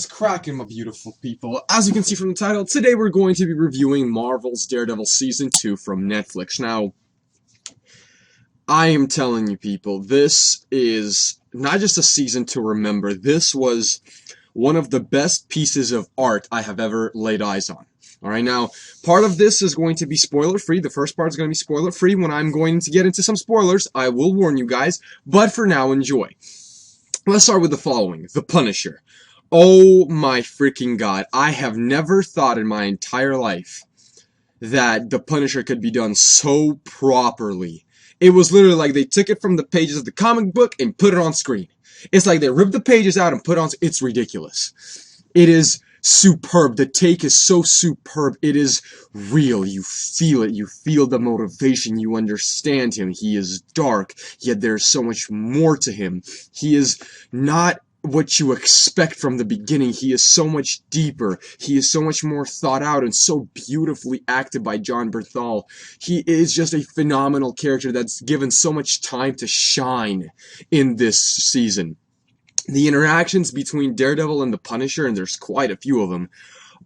What's cracking, my beautiful people? As you can see from the title, today we're going to be reviewing Marvel's Daredevil Season 2 from Netflix. Now, I am telling you people, this is not just a season to remember. This was one of the best pieces of art I have ever laid eyes on. Alright, now, part of this is going to be spoiler-free. The first part is going to be spoiler-free. When I'm going to get into some spoilers, I will warn you guys. But for now, enjoy. Let's start with the following. The Punisher. Oh my freaking god. I have never thought in my entire life that The Punisher could be done so properly. It was literally like they took it from the pages of the comic book and put it on screen. It's like they ripped the pages out and put it on. It's ridiculous. It is superb. The take is so superb. It is real. You feel it. You feel the motivation. You understand him. He is dark, yet there's so much more to him. He is not what you expect from the beginning. He is so much deeper. He is so much more thought out and so beautifully acted by Jon Bernthal. He is just a phenomenal character that's given so much time to shine in this season. The interactions between Daredevil and the Punisher, and there's quite a few of them,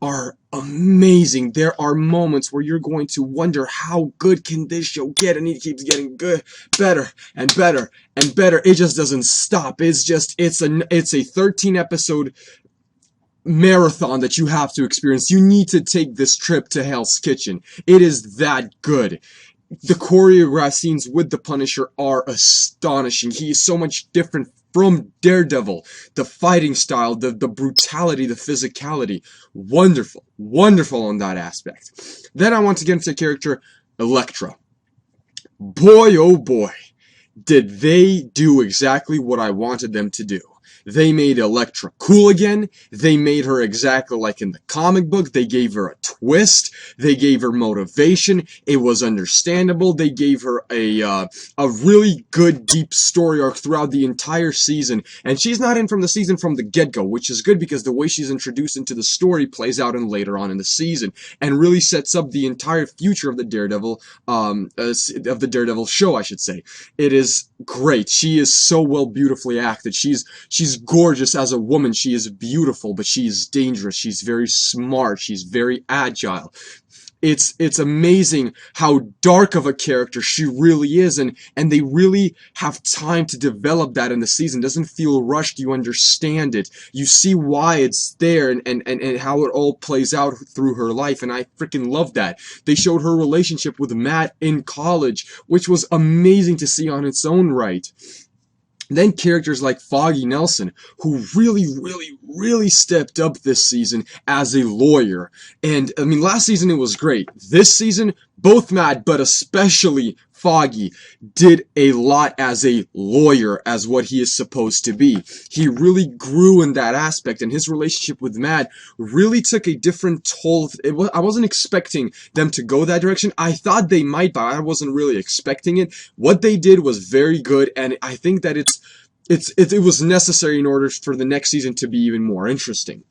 are amazing. There are moments where you're going to wonder how good can this show get, and it keeps getting good, better and better and better. It just doesn't stop. It's a 13 episode marathon that you have to experience. You need to take this trip to Hell's Kitchen. It is that good. The choreographed scenes with the Punisher are astonishing. He is so much different from Daredevil. The fighting style, the brutality, the physicality. Wonderful. Wonderful on that aspect. Then I want to get into the character Elektra. Boy, oh boy, did they do exactly what I wanted them to do. They made Elektra cool again. They made her exactly like in the comic book. They gave her a twist. They gave her motivation. It was understandable. They gave her a really good deep story arc throughout the entire season. And she's not in from the season from the get-go, which is good because the way she's introduced into the story plays out in later on in the season and really sets up the entire future of the Daredevil show, I should say. It is great. She is so well beautifully acted. She's gorgeous as a woman. She is beautiful, but she is dangerous. She's very smart. She's very agile. It's amazing how dark of a character she really is, and they really have time to develop that in the season. It doesn't feel rushed. You understand it. You see why it's there and how it all plays out through her life, and I freaking love that. They showed her relationship with Matt in college, which was amazing to see on its own right. Then characters like Foggy Nelson, who really stepped up this season as a lawyer. And, I mean, last season it was great. This season, both Matt, but especially Foggy, did a lot as a lawyer, as what he is supposed to be. He really grew in that aspect, and his relationship with Matt really took a different toll. I wasn't expecting them to go that direction. I thought they might, but I wasn't really expecting it. What they did was very good, and I think that it was necessary in order for the next season to be even more interesting.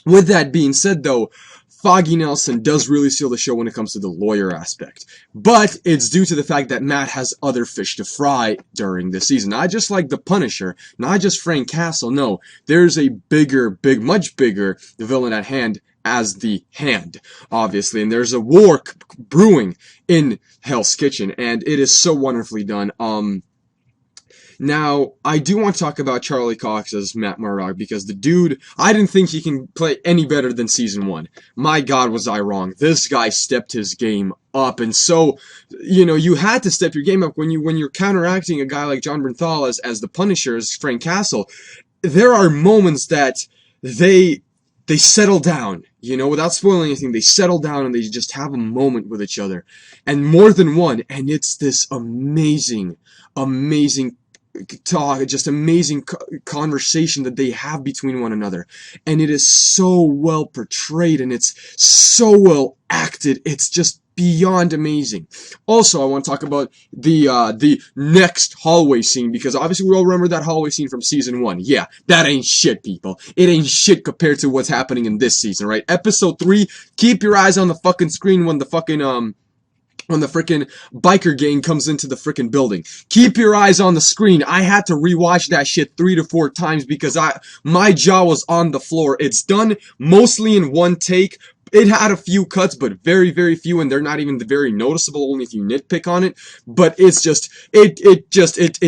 With that being said, though, Foggy Nelson does really steal the show when it comes to the lawyer aspect. But it's due to the fact that Matt has other fish to fry during this season. Not just like the Punisher, not just Frank Castle, no. There's a much bigger villain at hand as the Hand, obviously. And there's a war brewing in Hell's Kitchen, and it is so wonderfully done. Now, I do want to talk about Charlie Cox as Matt Murdock, because the dude, I didn't think he can play any better than Season 1. My God, was I wrong. This guy stepped his game up, and so, you know, you had to step your game up when you're counteracting a guy like Jon Bernthal as the Punisher, as Frank Castle. There are moments that they settle down, you know, without spoiling anything. They settle down and they just have a moment with each other, and more than one, and it's this amazing talk, just amazing conversation that they have between one another, and it is so well portrayed and it's so well acted. It's just beyond amazing. Also, I want to talk about the next hallway scene, because obviously we all remember that hallway scene from Season 1. Yeah, that ain't shit, people. It ain't shit compared to what's happening in this season, right? Episode 3, keep your eyes on the fucking screen when the fucking when the frickin' biker gang comes into the frickin' building. Keep your eyes on the screen. I had to rewatch that shit 3 to 4 times because my jaw was on the floor. It's done mostly in one take. It had a few cuts, but very, very few, and they're not even very noticeable, only if you nitpick on it. But it's just, it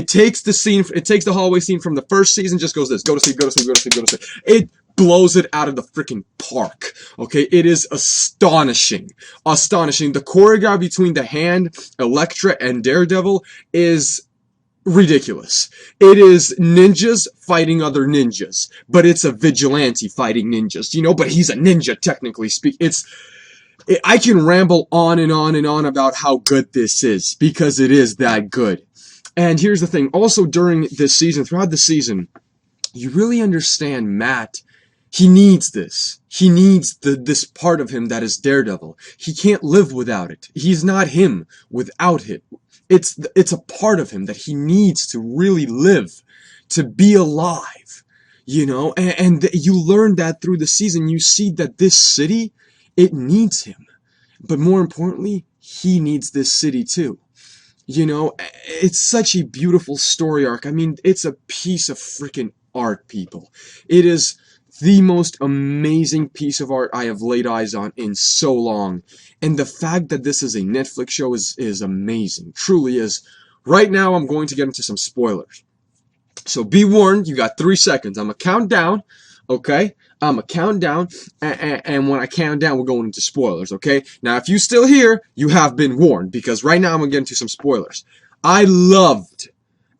takes the scene, it takes the hallway scene from the first season, just goes this, go to sleep, go to sleep, go to sleep, go to sleep. It blows it out of the freaking park. Okay, it is astonishing. Astonishing. The choreography between the Hand, Elektra, and Daredevil is ridiculous. It is ninjas fighting other ninjas, but it's a vigilante fighting ninjas, you know, but he's a ninja, technically speaking. I can ramble on and on and on about how good this is, because it is that good. And here's the thing, also during this season, throughout the season, you really understand Matt. He needs this. He needs this part of him that is Daredevil. He can't live without it. He's not him without it. It's a part of him that he needs to really live, to be alive, you know, and you learn that through the season. You see that this city, it needs him, but more importantly, he needs this city too. You know, it's such a beautiful story arc. I mean, it's a piece of freaking art, people. It is the most amazing piece of art I have laid eyes on in so long. And the fact that this is a Netflix show is amazing. Truly is. Right now, I'm going to get into some spoilers. So be warned, you got 3 seconds. I'm going to count down, okay? I'm going to count down, and when I count down, we're going into spoilers, okay? Now, if you're still here, you have been warned, because right now I'm going to get into some spoilers. I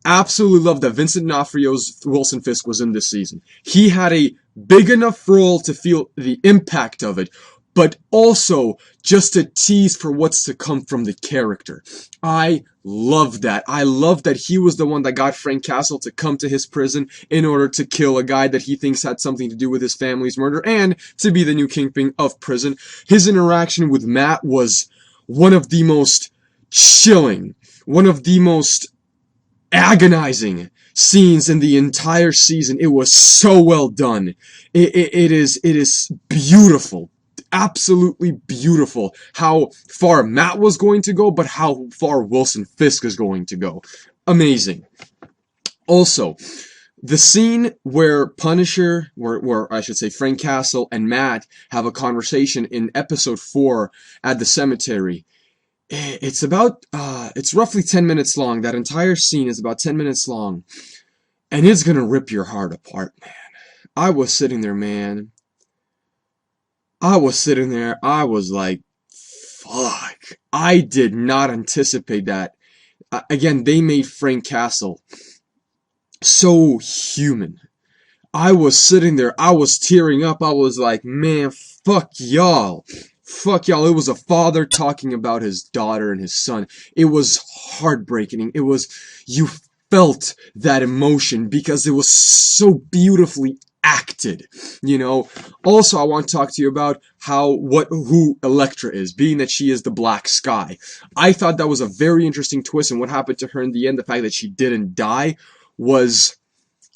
absolutely loved that Vincent D'Onofrio's Wilson Fisk was in this season. He had a big enough role to feel the impact of it, but also just a tease for what's to come from the character. I love that. I love that he was the one that got Frank Castle to come to his prison in order to kill a guy that he thinks had something to do with his family's murder and to be the new kingpin of prison. His interaction with Matt was one of the most chilling, one of the most agonizing scenes in the entire season. It was so well done. It is beautiful. Absolutely beautiful how far Matt was going to go, but how far Wilson Fisk is going to go. Amazing. Also, the scene where Punisher, where I should say Frank Castle and Matt have a conversation in episode 4 at the cemetery. It's roughly 10 minutes long. That entire scene is about 10 minutes long. And it's gonna rip your heart apart, man. I was sitting there, man. I was like, fuck. I did not anticipate that. Again, they made Frank Castle so human. I was sitting there, I was tearing up. I was like, man, fuck y'all. Fuck y'all. It was a father talking about his daughter and his son. It was heartbreaking. You felt that emotion because it was so beautifully acted, you know. Also, I want to talk to you about who Elektra is, being that she is the Black Sky. I thought that was a very interesting twist, and what happened to her in the end, the fact that she didn't die, was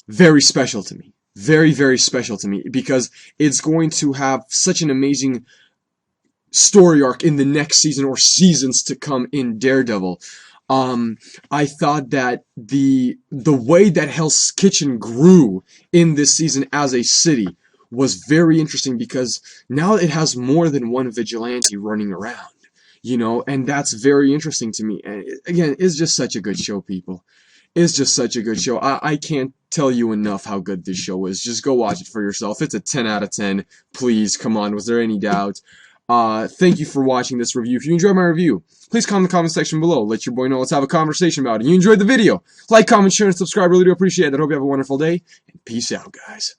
very special to me. Very, very special to me, because it's going to have such an amazing story arc in the next season or seasons to come in Daredevil. I thought that the way that Hell's Kitchen grew in this season as a city was very interesting, because now it has more than one vigilante running around, you know, and that's very interesting to me. And again, it's just such a good show, people. It's just such a good show. I can't tell you enough how good this show is. Just go watch it for yourself. It's a 10 out of 10. Please, come on. Was there any doubt? Thank you for watching this review. If you enjoyed my review, please comment in the comment section below. Let your boy know. Let's have a conversation about it. You enjoyed the video. Like, comment, share, and subscribe. Really do appreciate it. I hope you have a wonderful day. And peace out, guys.